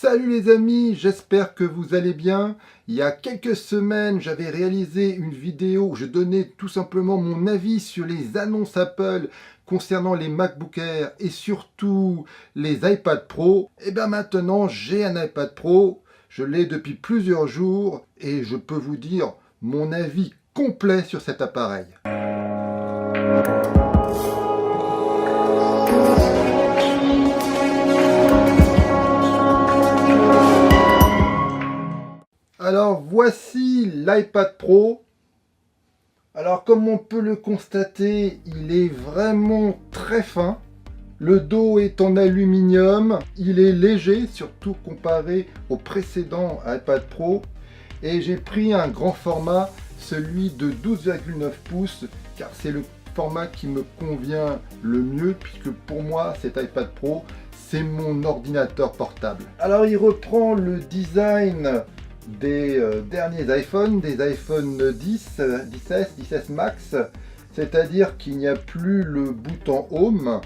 Salut les amis, j'espère que vous allez bien. Il y a quelques semaines, j'avais réalisé une vidéo où je donnais tout simplement mon avis sur les annonces Apple concernant les MacBook Air et surtout les iPad Pro. Et bien maintenant, j'ai un iPad Pro, je l'ai depuis plusieurs jours et je peux vous dire mon avis complet sur cet appareil. Alors voici l'iPad Pro. Alors comme on peut le constater, il est vraiment très fin. Le dos est en aluminium, il est léger, surtout comparé au précédent iPad Pro. Et j'ai pris un grand format, celui de 12,9 pouces, car c'est le format qui me convient le mieux, puisque pour moi cet iPad Pro, c'est mon ordinateur portable. Alors il reprend le design des derniers iPhones, des iPhone 10, 10S, 10S Max, c'est-à-dire qu'il n'y a plus le bouton Home.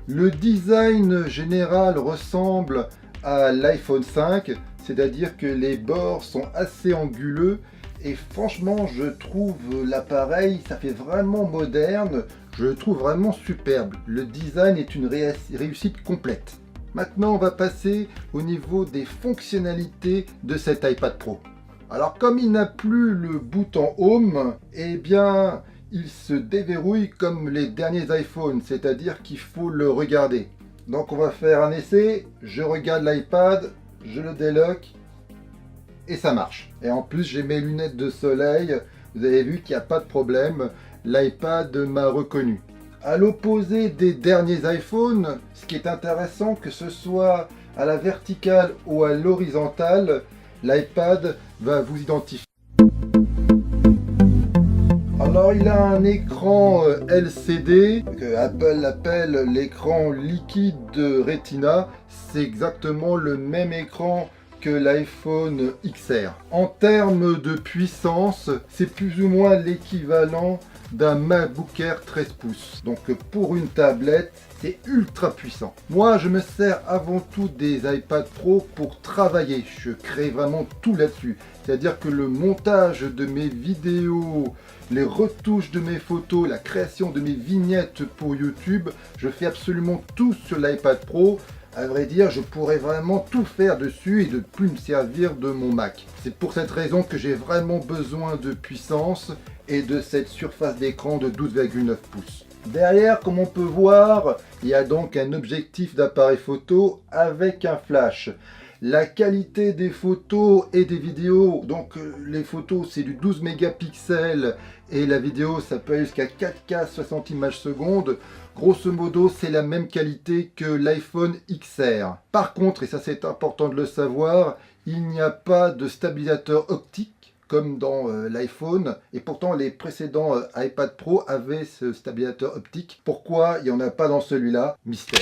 Le design général ressemble à l'iPhone 5, c'est-à-dire que les bords sont assez anguleux et franchement je trouve l'appareil, ça fait vraiment moderne, je le trouve vraiment superbe. Le design est une réussite complète. Maintenant, on va passer au niveau des fonctionnalités de cet iPad Pro. Alors, comme il n'a plus le bouton Home, eh bien, il se déverrouille comme les derniers iPhones, c'est-à-dire qu'il faut le regarder. Donc, on va faire un essai. Je regarde l'iPad, je le déloque et ça marche. Et en plus, j'ai mes lunettes de soleil. Vous avez vu qu'il n'y a pas de problème. L'iPad m'a reconnu. À l'opposé des derniers iPhones, ce qui est intéressant, que ce soit à la verticale ou à l'horizontale, l'iPad va vous identifier. Alors il a un écran LCD, que Apple appelle l'écran liquide de Retina. C'est exactement le même écran que l'iPhone XR. En termes de puissance, c'est plus ou moins l'équivalent d'un MacBook Air 13 pouces. Donc pour une tablette, c'est ultra puissant. Moi, je me sers avant tout des iPad Pro pour travailler. Je crée vraiment tout là-dessus. C'est-à-dire que le montage de mes vidéos, les retouches de mes photos, la création de mes vignettes pour YouTube, je fais absolument tout sur l'iPad Pro. À vrai dire, je pourrais vraiment tout faire dessus et de plus me servir de mon Mac. C'est pour cette raison que j'ai vraiment besoin de puissance et de cette surface d'écran de 12,9 pouces. Derrière, comme on peut voir, il y a donc un objectif d'appareil photo avec un flash. La qualité des photos et des vidéos, donc les photos c'est du 12 mégapixels et la vidéo ça peut aller jusqu'à 4K 60 images secondes. Grosso modo c'est la même qualité que l'iPhone XR. Par contre, et ça c'est important de le savoir, il n'y a pas de stabilisateur optique comme dans l'iPhone, et pourtant les précédents iPad Pro avaient ce stabilisateur optique. Pourquoi il n'y en a pas dans celui-là? Mystère.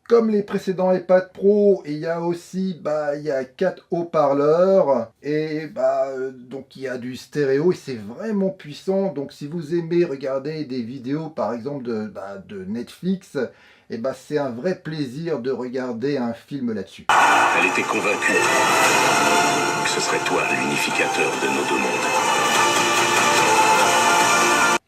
Comme les précédents iPad Pro, il y a aussi il y a 4 haut-parleurs et donc il y a du stéréo et c'est vraiment puissant. Donc si vous aimez regarder des vidéos par exemple de Netflix, c'est un vrai plaisir de regarder un film là-dessus. Elle était convaincue que ce serait toi l'unificateur de nos deux mondes.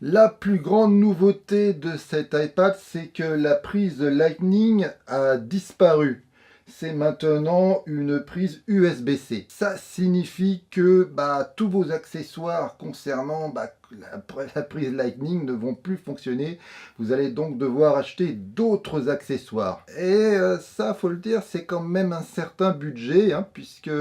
La plus grande nouveauté de cet iPad, c'est que la prise Lightning a disparu. C'est maintenant une prise USB-C. Ça signifie que tous vos accessoires concernant la prise Lightning ne vont plus fonctionner. Vous allez donc devoir acheter d'autres accessoires. Et ça, faut le dire, c'est quand même un certain budget, puisque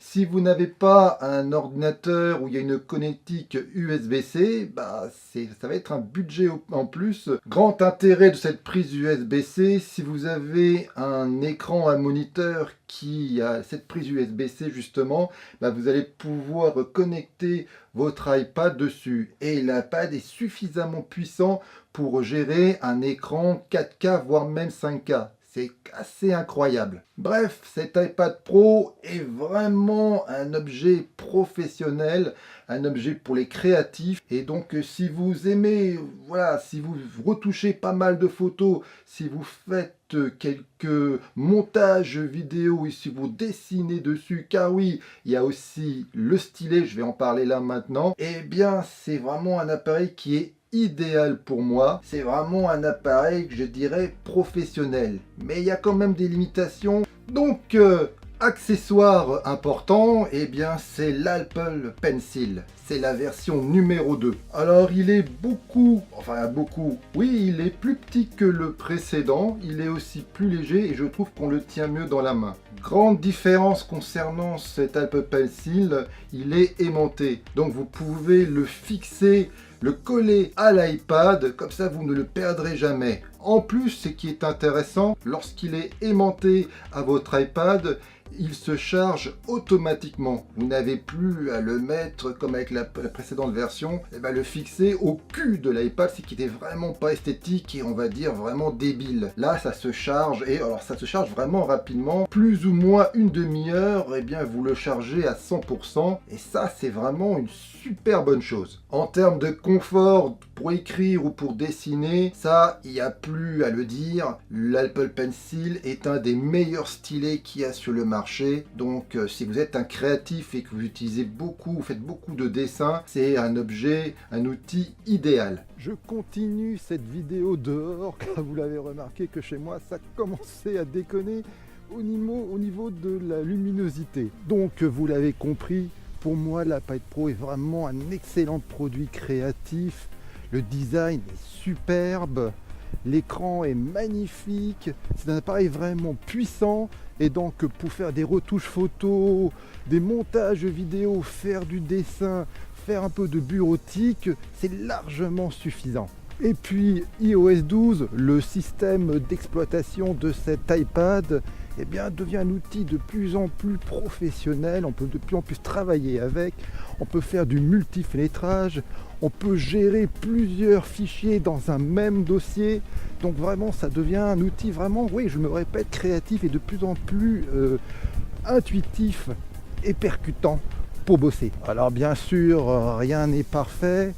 si vous n'avez pas un ordinateur où il y a une connectique USB-C, ça va être un budget en plus. Grand intérêt de cette prise USB-C, si vous avez un écran à moniteur qui a cette prise USB-C justement, vous allez pouvoir connecter votre iPad dessus. Et l'iPad est suffisamment puissant pour gérer un écran 4K voire même 5K. C'est assez incroyable. Bref, cet iPad Pro est vraiment un objet professionnel, un objet pour les créatifs. Et donc, si vous aimez, voilà, si vous retouchez pas mal de photos, si vous faites quelques montages vidéo et si vous dessinez dessus, car oui, il y a aussi le stylet, je vais en parler là maintenant, eh bien, c'est vraiment un appareil qui est idéal pour moi. C'est vraiment un appareil que je dirais professionnel, mais il y a quand même des limitations. Donc accessoire important, eh bien c'est l'Apple Pencil. C'est la version numéro 2. Alors il est oui, il est plus petit que le précédent, il est aussi plus léger et je trouve qu'on le tient mieux dans la main. Grande différence concernant cet Apple Pencil, il est aimanté. Donc vous pouvez le fixer, le coller à l'iPad, comme ça vous ne le perdrez jamais. En plus, ce qui est intéressant, lorsqu'il est aimanté à votre iPad, il se charge automatiquement. Vous n'avez plus à le mettre comme avec la précédente version, et le fixer au cul de l'iPad, ce qui n'était vraiment pas esthétique et on va dire vraiment débile. Là, ça se charge et alors ça se charge vraiment rapidement, plus ou moins une demi-heure, et bien vous le chargez à 100% et ça c'est vraiment une super bonne chose. En termes de confort pour écrire ou pour dessiner, ça il n'y a plus à le dire. L'Apple Pencil est un des meilleurs stylets qu'il y a sur le marché. Donc si vous êtes un créatif et que vous utilisez beaucoup, vous faites beaucoup de dessins, c'est un objet, un outil idéal. Je continue cette vidéo dehors car vous l'avez remarqué que chez moi ça commençait à déconner au niveau de la luminosité. Donc vous l'avez compris, pour moi l'iPad Pro est vraiment un excellent produit créatif. Le design est superbe, l'écran est magnifique, c'est un appareil vraiment puissant et donc pour faire des retouches photos, des montages vidéo, faire du dessin, faire un peu de bureautique, c'est largement suffisant. Et puis iOS 12, le système d'exploitation de cet iPad, eh bien, devient un outil de plus en plus professionnel, on peut de plus en plus travailler avec, on peut faire du multifenêtrage, on peut gérer plusieurs fichiers dans un même dossier, donc vraiment ça devient un outil vraiment, oui je me répète, créatif et de plus en plus intuitif et percutant pour bosser. Alors bien sûr, rien n'est parfait.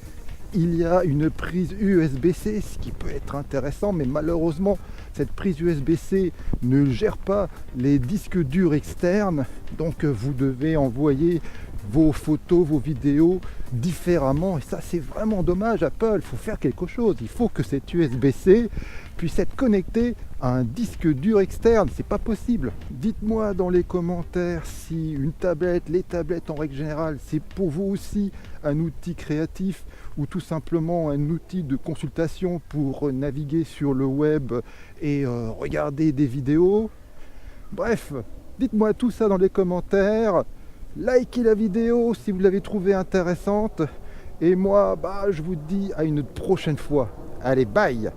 Il y a une prise USB-C, ce qui peut être intéressant, mais malheureusement, cette prise USB-C ne gère pas les disques durs externes. Donc, vous devez envoyer vos photos, vos vidéos différemment. Et ça, c'est vraiment dommage. Apple, il faut faire quelque chose. Il faut que cette USB-C puisse être connectée à un disque dur externe. C'est pas possible. Dites-moi dans les commentaires si une tablette, les tablettes en règle générale, c'est pour vous aussi un outil créatif ou tout simplement un outil de consultation pour naviguer sur le web et regarder des vidéos. Bref, dites-moi tout ça dans les commentaires. Likez la vidéo si vous l'avez trouvée intéressante. Et moi, je vous dis à une prochaine fois. Allez, bye!